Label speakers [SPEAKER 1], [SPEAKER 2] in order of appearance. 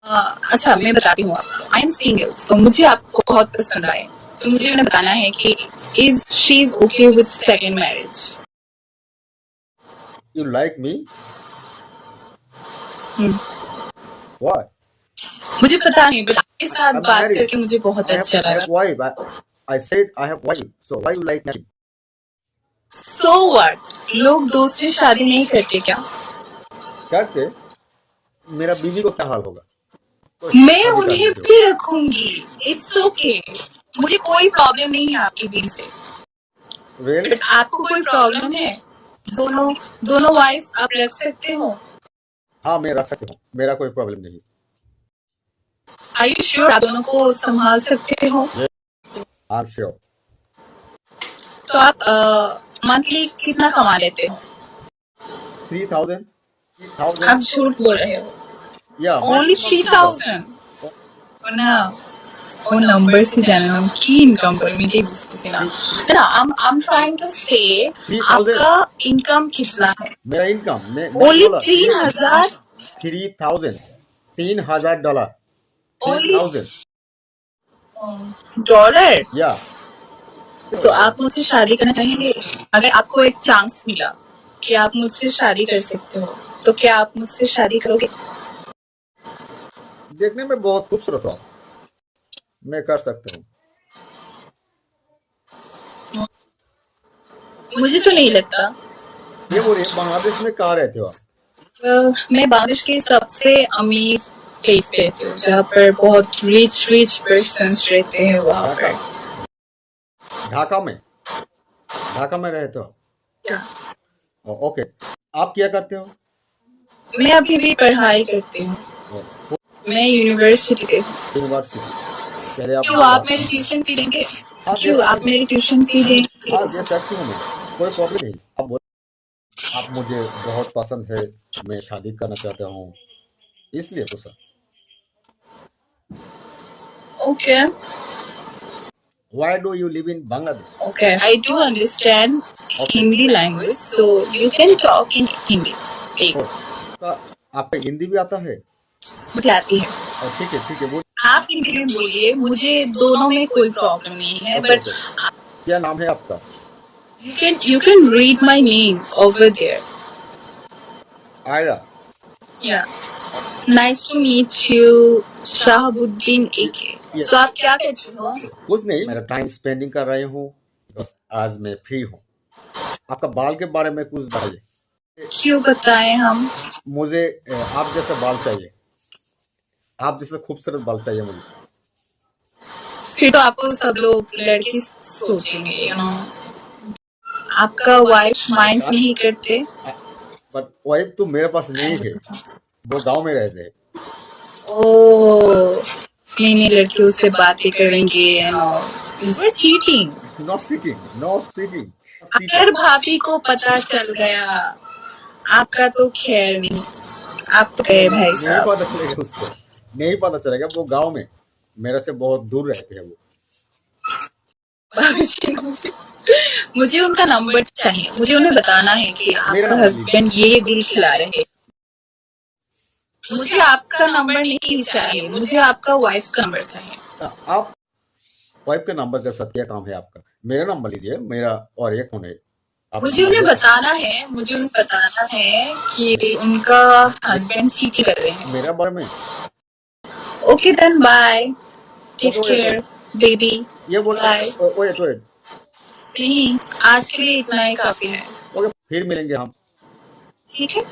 [SPEAKER 1] अच्छा मैं बताती हूँ आपको। आई एम सिंगल, सो मुझे आपको बहुत पसंद आए, तो मुझे उन्हें बताना है कि is she is okay with second marriage.
[SPEAKER 2] You like me? Why?
[SPEAKER 1] मुझे पता नहीं, बट आपके साथ
[SPEAKER 2] I'm
[SPEAKER 1] बात
[SPEAKER 2] married.
[SPEAKER 1] करके मुझे बहुत
[SPEAKER 2] I
[SPEAKER 1] अच्छा
[SPEAKER 2] have
[SPEAKER 1] लगा।
[SPEAKER 2] wife. I said I have wife. So why you like me?
[SPEAKER 1] So what, लोग दूसरी शादी नहीं करते क्या?
[SPEAKER 2] करते, मेरा बीवी को क्या हाल होगा? तो
[SPEAKER 1] मैं
[SPEAKER 2] शादी कर
[SPEAKER 1] उन्हें
[SPEAKER 2] लेते हो।
[SPEAKER 1] भी रखूंगी, इट्स ओके। मुझे कोई प्रॉब्लम नहीं है आपकी बीवी से,
[SPEAKER 2] Really?
[SPEAKER 1] बट आपको कोई प्रॉब्लम है? दोनों दोनों वाइफ आप रख सकते हो?
[SPEAKER 2] हाँ, मैं रख सकती हूँ, मेरा कोई प्रॉब्लम नहीं।
[SPEAKER 1] आर यू श्योर आप दोनों को संभाल सकते हो?
[SPEAKER 2] I'm sure.
[SPEAKER 1] तो आप मंथली कितना कमा लेते हो?
[SPEAKER 2] 3,000.
[SPEAKER 1] आप झूठ बोल रहे हो।
[SPEAKER 2] Yeah,
[SPEAKER 1] Only
[SPEAKER 2] maximum
[SPEAKER 1] 3,000. Una o number si janam ki income permitted gusto na. ना I'm trying to say
[SPEAKER 2] 3,000.
[SPEAKER 1] आपका income कितना है?
[SPEAKER 2] मेरा इनकम
[SPEAKER 1] Only 3,000.
[SPEAKER 2] 3,000 $3,000
[SPEAKER 1] Only
[SPEAKER 2] 3,000
[SPEAKER 1] dollar?
[SPEAKER 2] या
[SPEAKER 1] तो आप मुझसे शादी करना चाहेंगे? अगर आपको एक चांस मिला कि आप मुझसे शादी कर सकते हो, तो क्या आप मुझसे शादी करोगे?
[SPEAKER 2] देखने में बहुत खूबसूरत हो, मैं कर सकता हूँ।
[SPEAKER 1] मुझे तो नहीं लगता।
[SPEAKER 2] ये बोलिए, बांग्लादेश में कहाँ रहते हो आप?
[SPEAKER 1] मैं बांग्लादेश के सबसे अमीर प्लेस पे रहती हूँ, जहाँ पर बहुत रिच पर्सन्स रहते हैं वहाँ पर।
[SPEAKER 2] ढाका में रहते हो?
[SPEAKER 1] क्या?
[SPEAKER 2] ओके, आप क्या करते हो?
[SPEAKER 1] मैं अभी भी पढ़ाई करती हूँ। मैं यूनिवर्सिटी पे हूँ।
[SPEAKER 2] पहले आप
[SPEAKER 1] क्यों आप मेरी ट्यूशन फी देंगे? क्यों आप मेरी ट्यूशन फी देंगे?
[SPEAKER 2] हाँ, दे सकती हूँ मैं, कोई प्रॉब्लम नहीं। आप मुझे बहुत पसंद है, मैं शादी करना चाहता हूँ, इसलिए तो sir.
[SPEAKER 1] Okay.
[SPEAKER 2] Why do you live in Bangladesh?
[SPEAKER 1] Okay, I do understand Hindi language, so you can talk in Hindi.
[SPEAKER 2] आपको हिंदी भी आता है?
[SPEAKER 1] मुझे आती है।
[SPEAKER 2] ठीक है वो
[SPEAKER 1] आप हिंदी में बोलिए, मुझे दोनों में कोई प्रॉब्लम नहीं है, बट
[SPEAKER 2] क्या नाम है आपका?
[SPEAKER 1] you can read my name over there.
[SPEAKER 2] Ayra.
[SPEAKER 1] Yeah. Nice to meet you, Shahabuddin AK. So आप क्या करते हो?
[SPEAKER 2] कुछ नहीं, मेरा टाइम स्पेंडिंग कर रही हूँ, बस आज मैं फ्री हूँ। आपका बाल के बारे में कुछ बताइए।
[SPEAKER 1] क्यों बताएं हम?
[SPEAKER 2] मुझे आप जैसा बाल चाहिए, आप जैसा खूबसूरत बाल चाहिए मुझे।
[SPEAKER 1] फिर तो आपको सब लोग लड़की सोचेंगे, you know. आपका वाइफ माइंड नहीं करते?
[SPEAKER 2] बट वाइफ तो मेरे पास नहीं है, वो गांव में रहते हैं।
[SPEAKER 1] ओह, नई लड़कियों से बातें करेंगे, you know. This is cheating.
[SPEAKER 2] Not cheating.
[SPEAKER 1] अगर भाभी को पता चल गया, आपका तो खैर नहीं। आप तो गए भाई साहब।
[SPEAKER 2] नहीं पता चलेगा, वो गांव में मेरे से बहुत दूर रहते हैं वो।
[SPEAKER 1] मुझे उनका नंबर चाहिए, मुझे उन्हें बताना है कि आपका हस्बैंड ये गुल खिला रहे हैं। मुझे आपका नंबर नहीं चाहिए, मुझे आपका वाइफ का नंबर चाहिए।
[SPEAKER 2] आप वाइफ के नंबर के साथ क्या काम है आपका? मेरा नंबर लीजिए, मेरा और एक फोन है।
[SPEAKER 1] मुझे उन्हें बताना है कि उनका हस्बैंड चीटिंग कर रहे हैं
[SPEAKER 2] मेरा बारे में।
[SPEAKER 1] Okay then bye, take care baby.
[SPEAKER 2] ये बोला वेट
[SPEAKER 1] नहीं, आज के लिए इतना ही काफी है।
[SPEAKER 2] ओके, फिर मिलेंगे हम।
[SPEAKER 1] ठीक है।